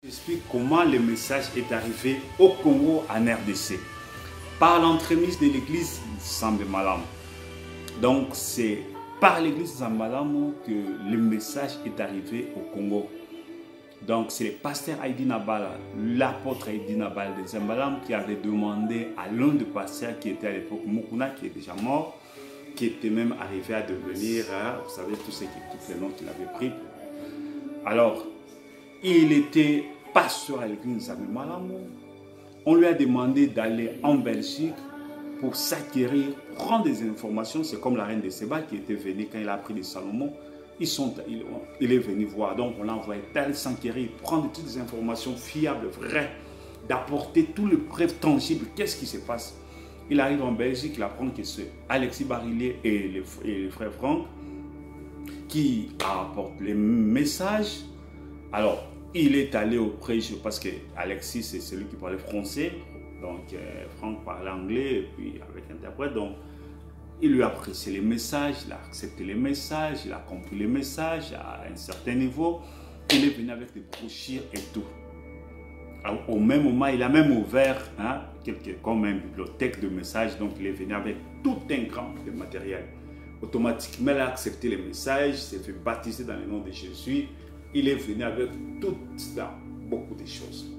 J'explique comment le message est arrivé au Congo en RDC par l'entremise de l'église Sambemalam. Donc c'est par l'église Sambemalam que le message est arrivé au Congo. Donc c'est le pasteur Aïdi Nabala, l'apôtre Aïdi Nabala de Sambemalam qui avait demandé à l'un des pasteurs qui était à l'époque Mukuna, qui est déjà mort, qui était même arrivé à devenir, vous savez, tous les noms qu'il avait pris. Alors, il était pasteur à l'église Sambemalam. On lui a demandé d'aller en Belgique pour s'acquérir, prendre des informations. C'est comme la reine de Séba qui était venue quand il a pris les Salomon. Il est venu voir. Donc on l'a envoyé d'aller s'enquérir, prendre toutes les informations fiables, vraies, d'apporter tous les preuves tangibles. Qu'est-ce qui se passe? Il arrive en Belgique, il apprend que c'est Alexis Barillier et le frère Franck qui apportent les messages. Alors, il est allé auprès, parce que Alexis, c'est celui qui parlait français, donc Franck parlait anglais, et puis avec interprète, donc il lui a pressé les messages, il a accepté les messages, il a compris les messages à un certain niveau, il est venu avec des brochures et tout. Alors, au même moment, il a même ouvert comme une bibliothèque de messages, donc il est venu avec tout un grand de matériel. Automatiquement, il a accepté les messages, il s'est fait baptiser dans le nom de Jésus. Il est venu avec beaucoup de choses.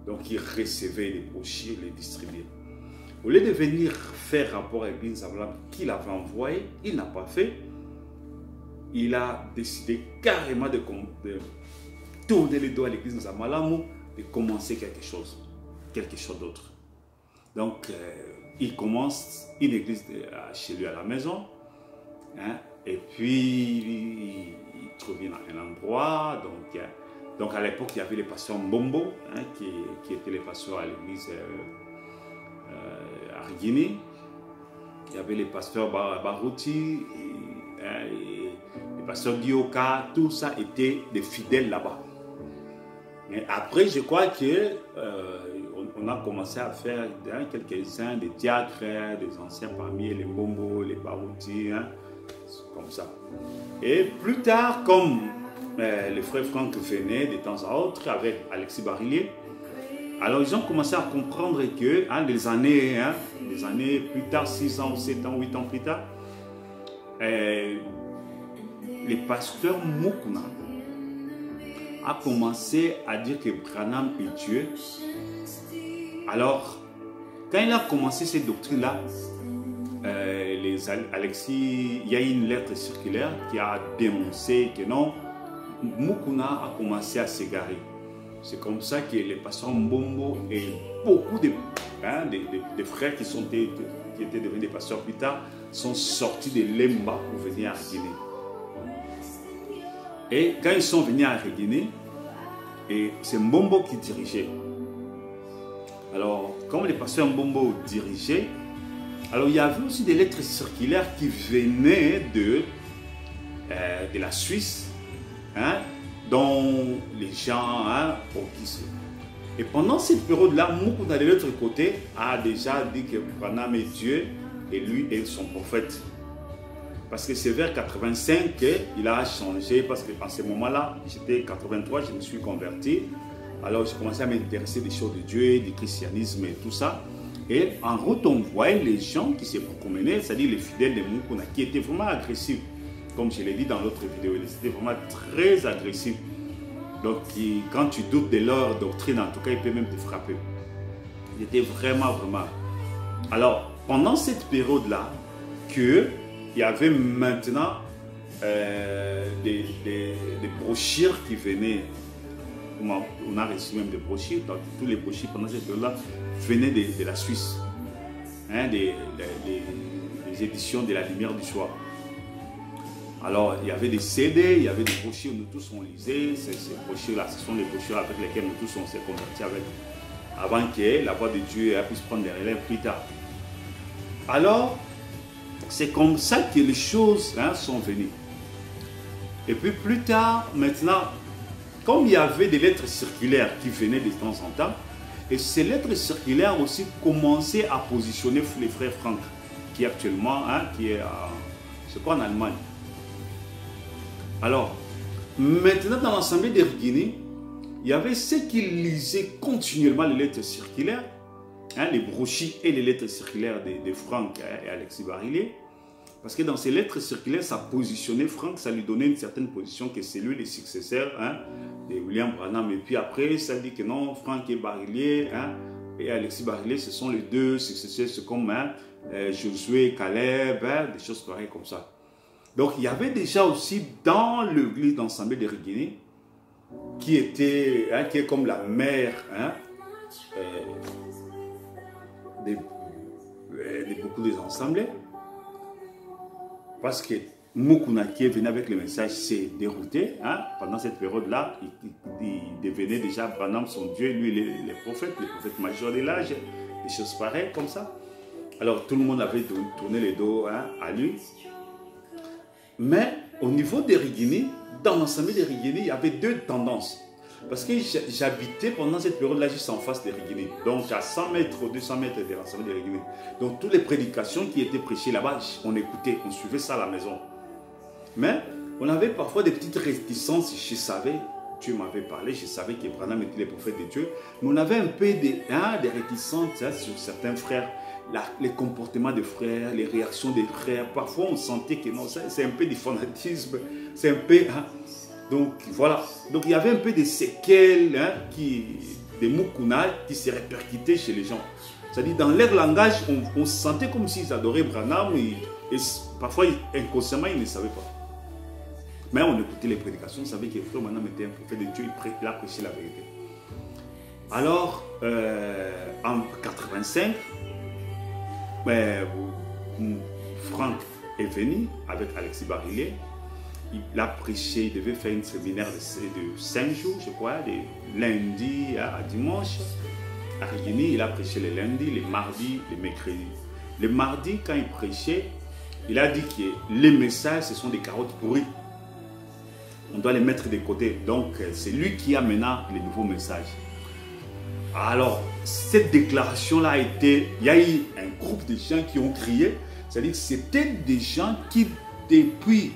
Donc, il recevait les brochures, les distribuait. Au lieu de venir faire rapport avec l'église Sambemalam qu'il avait envoyé, il n'a pas fait. Il a décidé carrément de tourner les doigts à l'église Sambemalam, de commencer quelque chose d'autre. Donc, il commence une église chez lui à la maison. Et puis, il trouve un endroit. Donc à l'époque, il y avait les pasteurs Mbombo, qui étaient les pasteurs à l'église Arigini. Il y avait les pasteurs Barouti, les pasteurs Dioka, tout ça était des fidèles là-bas. Après, je crois qu'on a commencé à faire quelques-uns des diacres, des anciens parmi les Mbombo, les Barouti, comme ça. Et plus tard, comme le frère Franck venait de temps à autre avec Alexis Barillier, alors ils ont commencé à comprendre que des années plus tard, 6 ans, 7 ans, 8 ans plus tard, les pasteurs Mukuna a commencé à dire que Branham est Dieu. Alors, quand il a commencé cette doctrine-là, Alexis, il y a une lettre circulaire qui a dénoncé que non, Mukuna a commencé à s'égarer. C'est comme ça que les pasteurs Mbombo et beaucoup de frères qui étaient devenus des pasteurs plus tard sont sortis de Lemba pour venir à Guinée. Et quand ils sont venus à Guinée, c'est Mbombo qui dirigeait. Alors, comme les pasteurs Mbombo dirigeaient, alors il y avait aussi des lettres circulaires qui venaient de la Suisse, dont les gens Et pendant cette période-là, Mukuna de l'autre côté a déjà dit que Branham est Dieu et lui est son prophète. Parce que c'est vers 85 qu'il a changé, parce qu'en ce moment-là, j'étais 83, je me suis converti. Alors j'ai commencé à m'intéresser des choses de Dieu, du christianisme et tout ça. Et en route, on voyait les gens qui se promenaient, c'est-à-dire les fidèles de Mukuna, qui étaient vraiment agressifs. Comme je l'ai dit dans l'autre vidéo, ils étaient vraiment très agressifs. Donc, quand tu doutes de leur doctrine, en tout cas, ils peuvent même te frapper. Ils étaient vraiment. Alors, pendant cette période-là, il y avait maintenant des brochures qui venaient. On a reçu même des brochures, donc tous les brochures pendant cette période-là venaient de la Suisse, des éditions de la Lumière du Soir. Alors, il y avait des CD, il y avait des brochures, nous tous on lisait. Ces brochures-là, ce sont les brochures avec lesquelles nous tous on s'est convertis avant que la voix de Dieu puisse prendre les relèves plus tard. Alors, c'est comme ça que les choses sont venues. Et puis plus tard, maintenant, comme il y avait des lettres circulaires qui venaient de temps en temps, et ces lettres circulaires aussi commençaient à positionner les frères Franck, qui actuellement, qui est en Allemagne. Alors, maintenant dans l'Assemblée de Guinée, il y avait ceux qui lisaient continuellement les lettres circulaires, hein, les brochures et les lettres circulaires de Franck, hein, et Alexis Barillier. Parce que dans ces lettres circulaires, ça positionnait Franck, ça lui donnait une certaine position que c'est lui le successeur, hein, de William Branham. Et puis après, ça dit que non, Franck et Barillier, hein, et Alexis Barillier, ce sont les deux successeurs, c'est comme hein, Josué, Caleb, hein, des choses pareilles comme ça. Donc il y avait déjà aussi dans l'église d'Assemblée de Riguéné, qui était, hein, qui est comme la mère, hein, de beaucoup des assemblées, parce que Mukuna qui venait avec le message s'est dérouté, hein, pendant cette période-là, il devenait déjà Branham son Dieu, lui les prophètes majeurs de l'âge, des choses pareilles comme ça. Alors tout le monde avait tourné le dos, hein, à lui. Mais au niveau des Riguéné, dans l'ensemble des Riguéné, il y avait deux tendances. Parce que j'habitais pendant cette période-là juste en face des Riguéné. Donc à 100 mètres ou 200 mètres de l'ensemble des Riguéné. Donc toutes les prédications qui étaient prêchées là-bas, on écoutait, on suivait ça à la maison. Mais on avait parfois des petites réticences. Je savais, Dieu m'avait parlé, je savais que Branham était le prophète de Dieu. Mais on avait un peu des réticences, hein, sur certains frères. Les comportements des frères, les réactions des frères. Parfois on sentait que non, c'est un peu du fanatisme. C'est un peu... Hein, donc voilà, donc il y avait un peu des séquelles, hein, des Mukuna qui se répercutaient chez les gens. C'est-à-dire dans leur langage, on sentait comme s'ils adoraient Branham et parfois inconsciemment ils ne savaient pas. Mais on écoutait les prédications, on savait que frère Branham était un prophète de Dieu, il a prêché la vérité. Alors, en 85, Franck est venu avec Alexis Barillier. Il a prêché, il devait faire un séminaire de 5 jours, je crois, de lundi à dimanche. À Riguéné, il a prêché les lundis, les mardis, les mercredis. Le mardi, quand il prêchait, il a dit que les messages, ce sont des carottes pourries. On doit les mettre de côté. Donc, c'est lui qui a maintenant les nouveaux messages. Alors, cette déclaration-là a été... Il y a eu un groupe de gens qui ont crié. C'est-à-dire que c'était des gens qui, depuis,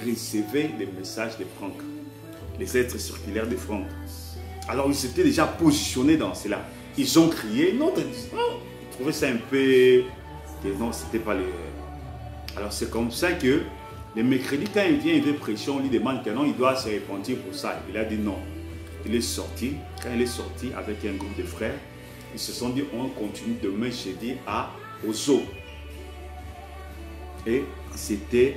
recevaient les messages de Franck, les lettres circulaires de Franck. Alors, ils s'étaient déjà positionnés dans cela. Ils ont crié. D'autres trouvaient ça un peu... Que non, c'était pas les... Alors, c'est comme ça que, le mercredi, quand il vient, il veut prêcher, on lui demande que non, il doit se repentir pour ça. Il a dit non. Il est sorti. Quand il est sorti avec un groupe de frères, ils se sont dit, on continue demain jeudi au zoo. Et c'était,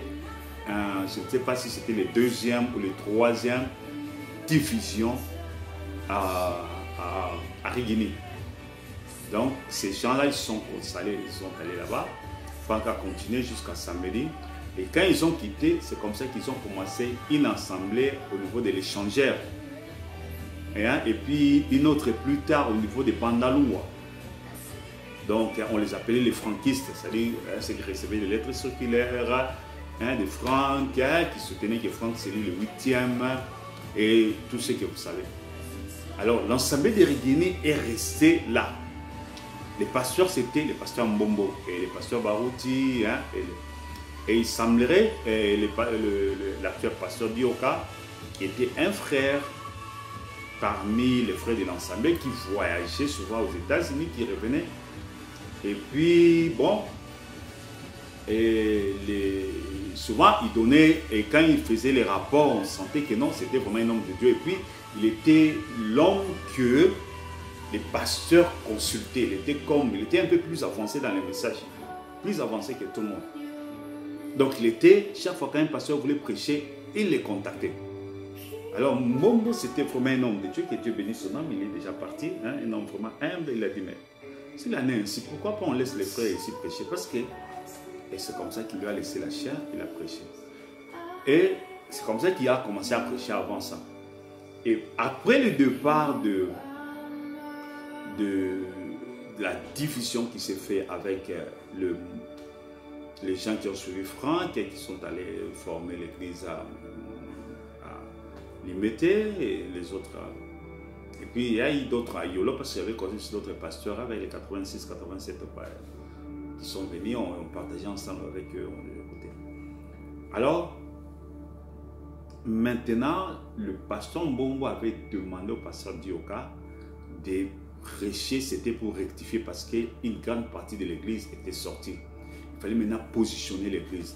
je ne sais pas si c'était le deuxième ou le troisième division à Riguéné. Donc, ces gens-là, ils sont allés là-bas. Franck a continué jusqu'à samedi. Et quand ils ont quitté, c'est comme ça qu'ils ont commencé une assemblée au niveau de l'échangeur. Et puis une autre plus tard au niveau des Bandaloua. Donc on les appelait les franquistes, c'est-à-dire ceux qui recevaient des lettres circulaires, de Franck, qui soutenaient que Franck c'est lui le 8e, et tout ce que vous savez. Alors l'ensemble des Riguéné est resté là. Les pasteurs, c'était les pasteurs Mbombo et les pasteurs Barouti, et il semblerait, l'actuel pasteur Dioka, qui était un frère parmi les frères de l'ensemble, qui voyageait souvent aux États-Unis, qui revenait. Et puis, bon, souvent il donnait, et quand il faisait les rapports, on sentait que non, c'était vraiment un homme de Dieu. Et puis, il était l'homme que les pasteurs consultaient. Il était un peu plus avancé dans les messages, plus avancé que tout le monde. Donc il était, chaque fois qu'un pasteur voulait prêcher, il les contactait. Alors Mombo, c'était vraiment un homme de Dieu, que Dieu bénisse son âme, il est déjà parti, hein, un homme vraiment humble. Il a dit, mais s'il en est ainsi, pourquoi pas on laisse les frères ici prêcher? Parce que, et c'est comme ça qu'il lui a laissé la chair, il a prêché. Et c'est comme ça qu'il a commencé à prêcher avant ça. Et après le départ de la diffusion qui s'est fait avec les gens qui ont suivi Franck et qui sont allés former l'église à Limité et les autres. Et puis il y a eu d'autres à Yolo parce qu'il y avait connu d'autres pasteurs avec les 86, 87 qui sont venus, on partageait ensemble avec eux, on les écoutait. Alors, maintenant, le pasteur Mbongo avait demandé au pasteur Dioka de prêcher, c'était pour rectifier parce qu'une grande partie de l'église était sortie. Il fallait maintenant positionner l'église.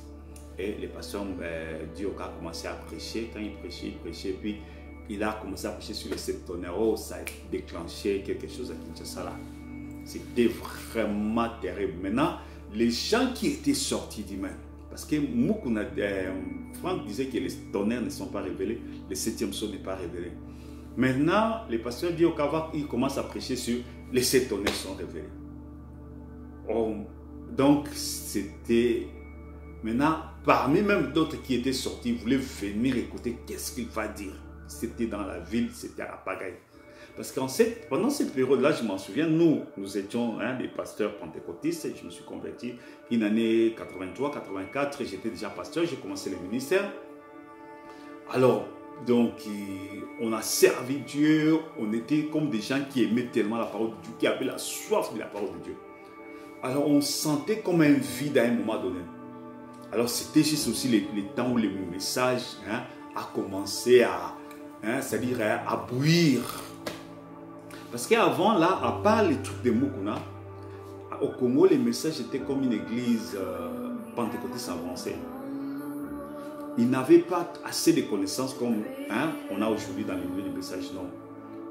Et le pasteur Dioka a commencé à prêcher. Quand il prêchait, puis il a commencé à prêcher sur les 7 tonnerres. Oh, ça a déclenché quelque chose à Kinshasa là. C'était vraiment terrible. Maintenant, les gens qui étaient sortis d'Iman, parce que Franck disait que les tonnerres ne sont pas révélés, le 7e sceau n'est pas révélé. Maintenant, les pasteurs Dioka, ils commencent à prêcher sur les 7 tonnerres sont révélés. Oh, donc, c'était... Maintenant, parmi même d'autres qui étaient sortis, ils voulaient venir écouter qu'est-ce qu'il va dire. C'était dans la ville, c'était à la pagaille. Parce que pendant cette période-là, je m'en souviens, nous étions des pasteurs pentecôtistes. Je me suis converti une année 83, 84, j'étais déjà pasteur, j'ai commencé le ministère. Alors, donc, on a servi Dieu, on était comme des gens qui aimaient tellement la parole de Dieu, qui avaient la soif de la parole de Dieu. Alors, on sentait comme un vide à un moment donné. Alors, c'était juste aussi les temps où le message a commencé c'est-à-dire à bouillir. Parce qu'avant, là, à part les trucs de Mukuna, au Congo, les messages étaient comme une église pentecôtiste avancée. Ils n'avaient pas assez de connaissances comme on a aujourd'hui dans le milieu du message. Non.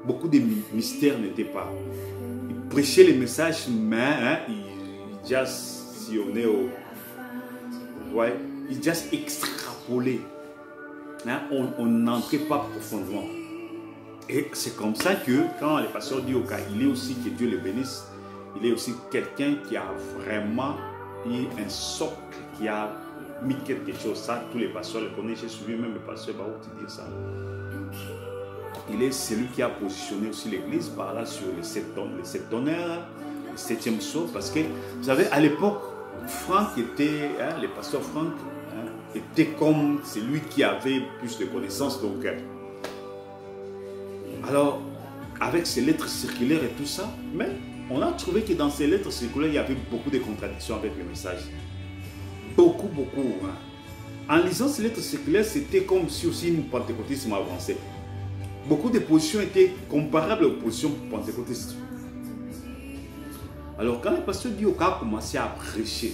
Beaucoup de mystères n'étaient pas. Ils prêchaient les messages, mais ils just sillonnaient au... Ouais, ils just extrapolaient. On n'entrait pas profondément. Et c'est comme ça que quand le pasteur dit au cas, il est aussi, que Dieu le bénisse, il est aussi quelqu'un qui a vraiment eu un socle, qui a mis quelque chose. Ça, tous les pasteurs le connaissent. J'ai suivi même le pasteur Baouti dire ça. Il est celui qui a positionné aussi l'église par là sur les 7 tonnerres, le 7e sceau. Parce que, vous savez, à l'époque, Franck était, le pasteur Franck était comme celui qui avait plus de connaissances. Donc, alors, avec ces lettres circulaires et tout ça, mais on a trouvé que dans ces lettres circulaires, il y avait beaucoup de contradictions avec le message. Beaucoup. En lisant ces lettres circulaires, c'était comme si aussi une pentecôtisme avançait. Beaucoup de positions étaient comparables aux positions pentecôtistes. Alors, quand le pasteur Dioka a commencé à prêcher,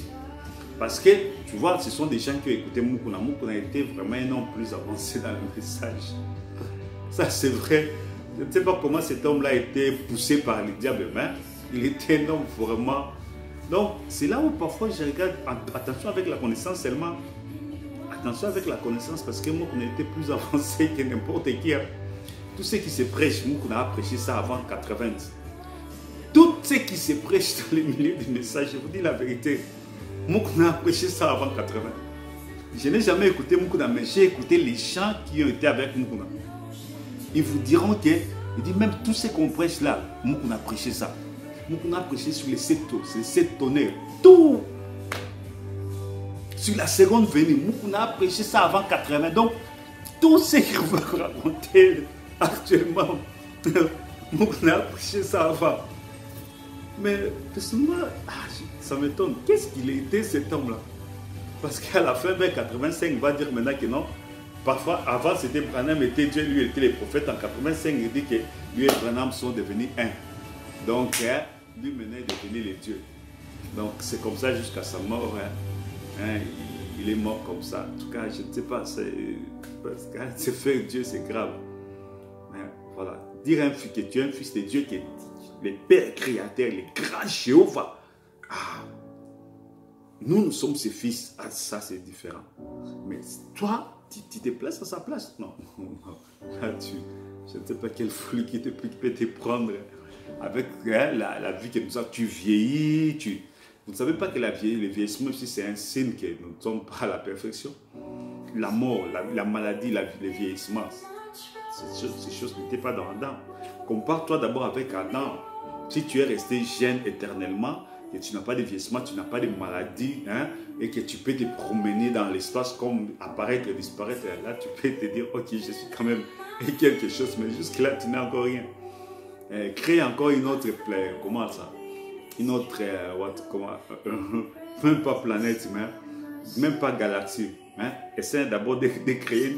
parce que, tu vois, ce sont des gens qui ont écouté Mukuna. Mukuna était vraiment un homme plus avancé dans le message. Ça, c'est vrai. Je ne sais pas comment cet homme-là a été poussé par le diable, mais il était un homme vraiment... Donc, c'est là où parfois je regarde, attention avec la connaissance seulement. Attention avec la connaissance, parce que Mukuna était plus avancé que n'importe qui. Tout ce qui se prêche, Mukuna a prêché ça avant 80. Tout ce qui se prêche dans le milieu du message, je vous dis la vérité, Mukuna a prêché ça avant 80. Je n'ai jamais écouté Mukuna, mais j'ai écouté les gens qui ont été avec Mukuna. Ils vous diront que, il dit même tout ce qu'on prêche là, Mukuna a prêché ça. Mukuna a prêché sur les 7 tonnerres. Tout. Sur la seconde venue, Mukuna a prêché ça avant 80. Donc, tout ce qu'il veut raconter actuellement, Mukuna a prêché ça avant. Mais, personnellement, ça m'étonne. Qu'est-ce qu'il était cet homme-là? Parce qu'à la fin, vers 85, il va dire maintenant que non. Parfois, avant, c'était Branham était Dieu, lui était les prophètes. En 85, il dit que lui et Branham sont devenus un. Donc, lui maintenant est devenu les dieux. Donc, c'est comme ça jusqu'à sa mort. Il est mort comme ça. En tout cas, je ne sais pas. C'est faire Dieu, c'est grave. Mais, voilà. Dire que tu es un fils de Dieu, qui est le Père créateur, le grand Jéhovah. Nous sommes ses fils. Ça, c'est différent. Mais toi, tu te places à sa place? Non. Là, je ne sais pas quelle folie qui peut te prendre avec la vie que nous avons. Tu vieillis. Vous ne savez pas que le vieillissement, si c'est un signe que nous ne sommes pas à la perfection. La mort, la maladie, le vieillissement, ces choses n'étaient pas dans Adam. Compare-toi d'abord avec Adam. Si tu es resté jeune éternellement, que tu n'as pas de vieillissement, tu n'as pas de maladie, et que tu peux te promener dans l'espace comme apparaître et disparaître, là tu peux te dire, ok, je suis quand même quelque chose, mais jusque-là, tu n'as encore rien. Crée encore une autre, comment ça? Une autre, même pas planète, même pas galaxie. Hein? Essaie d'abord de créer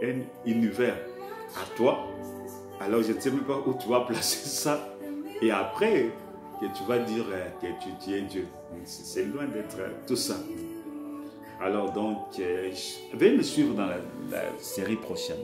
un univers à toi. Alors je ne sais même pas où tu vas placer ça. Et après, que tu vas dire que tu es Dieu. C'est loin d'être tout ça. Alors donc, veuillez me suivre dans la série prochaine.